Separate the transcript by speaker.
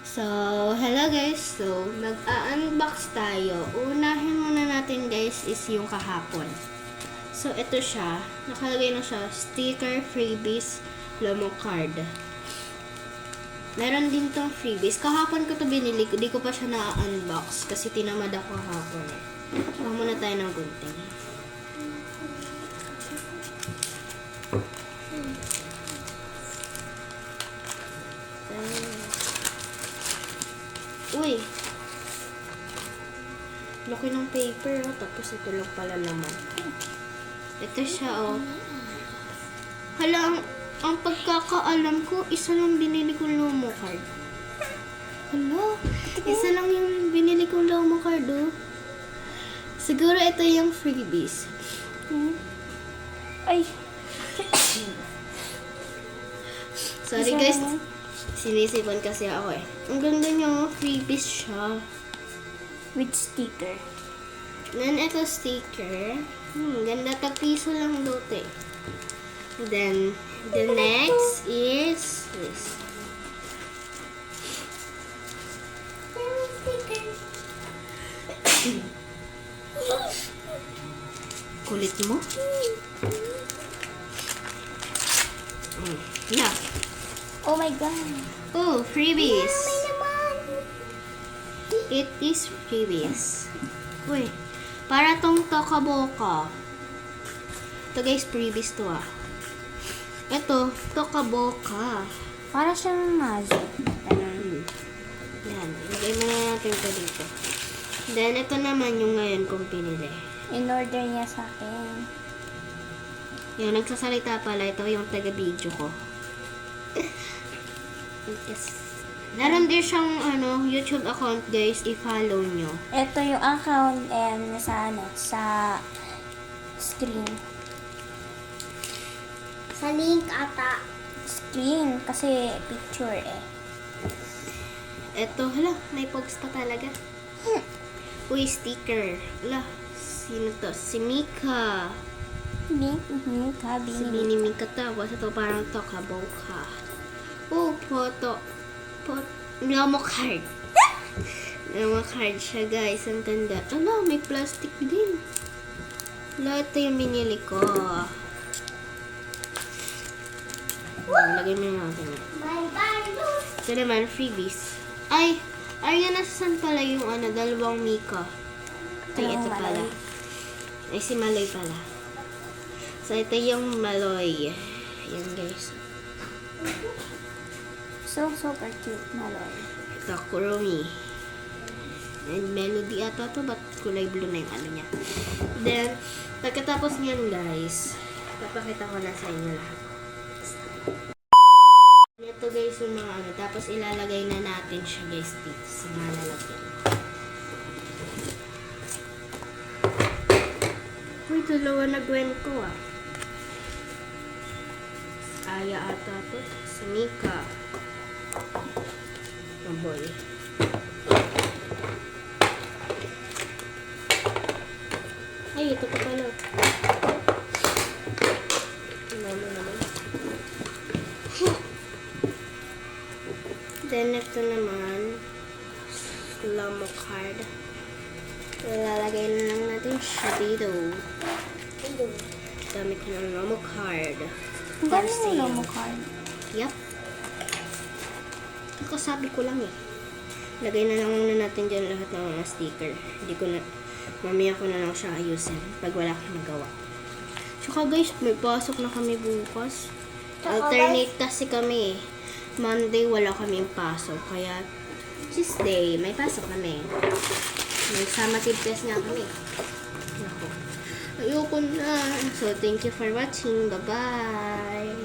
Speaker 1: So, hello guys. So, mag-unbox tayo. Unahin muna natin guys is yung kahapon. So, ito siya. Nakalagay na siya. Sticker, freebies, Lomo card. Meron din tong freebies. Kahapon ko to binili. Di ko pa siya na-unbox kasi tinamad ako kahapon. Kuha muna tayo ng gunting. Uy! Laki ng paper, oh. Tapos ito lang pala laman. Ito siya, oh. Hala, ang pagkakaalam ko, isa lang binili kong Lomo card. Hala, isa lang yung binili kong Lomo card, oh. Siguro ito yung freebies.
Speaker 2: Ay!
Speaker 1: Sorry guys, sinisipan kasi ako eh. Ang ganda niya, oh. Freebies siya.
Speaker 2: With sticker.
Speaker 1: Then, ito sticker. Ganda. Tag-piso lang dote. Then, the next is this. Kulit mo? Yeah.
Speaker 2: Oh my God!
Speaker 1: Oh, freebies. It is freebies. Uy, para tong Tokaboka. Ito guys, freebies to ah. Ito, Tokaboka.
Speaker 2: Para siyang nazo.
Speaker 1: Yan, ilagay mo na natin ito dito. Then, ito naman yung ngayon kong pinili.
Speaker 2: In-order niya sa akin.
Speaker 1: Yung nagsasalita pala, ito yung taga-video ko. Yes. Meron din siyang YouTube account guys, i-follow nyo.
Speaker 2: Ito yung account sa screen.
Speaker 3: Sa link ata.
Speaker 2: Screen kasi picture eh.
Speaker 1: Ito, hala, may pogs pa talaga. Uy, sticker. Hala, sino to? Si Mika. Si Mini Mika tapos ito parang Tokaboka. Oh, Lomo card. Lomo card siya guys. Ang ganda. Ano, may plastic din. Lahat ito yung binili ko. Lagay mo natin yan. Ito naman, freebies. Ay, Arya, nasan pala yung dalawang Mika? Ay, ito pala. Ay, si Maloy pala. So, ito yung Maloy. Yan guys.
Speaker 2: So, super cute. Maloy.
Speaker 1: Ito, Kurumi. And Melody ata to, but kulay blue na yung niya. Then, pagkatapos niyan guys, papakita ko na sa inyo lahat. Ito guys yung mga tapos ilalagay na natin siya guys dito sa malalagyan. Uy, dalawa na gwen ko ah. Aya ata to. Si Mika. Oh boy. Ay, ito pa pala. Ano naman. Then, ito naman. Lomo card. Lalagay na lang natin siya dito. Dami ko ng Lomo card.
Speaker 2: Ang dami ng Lomo card.
Speaker 1: Yup. Ako sabi ko lang eh. Lagay na lang muna natin dyan lahat ng mga sticker. Hindi ko na, mamaya ko na lang siya ayusin pag wala akong nagawa. Tsaka guys, may pasok na kami bukas. Alternate kasi kami eh. Monday wala kaming pasok. Kaya Tuesday, may pasok kami. May summative test nga kami. Naku. Ayoko na. So, thank you for watching. Bye-bye.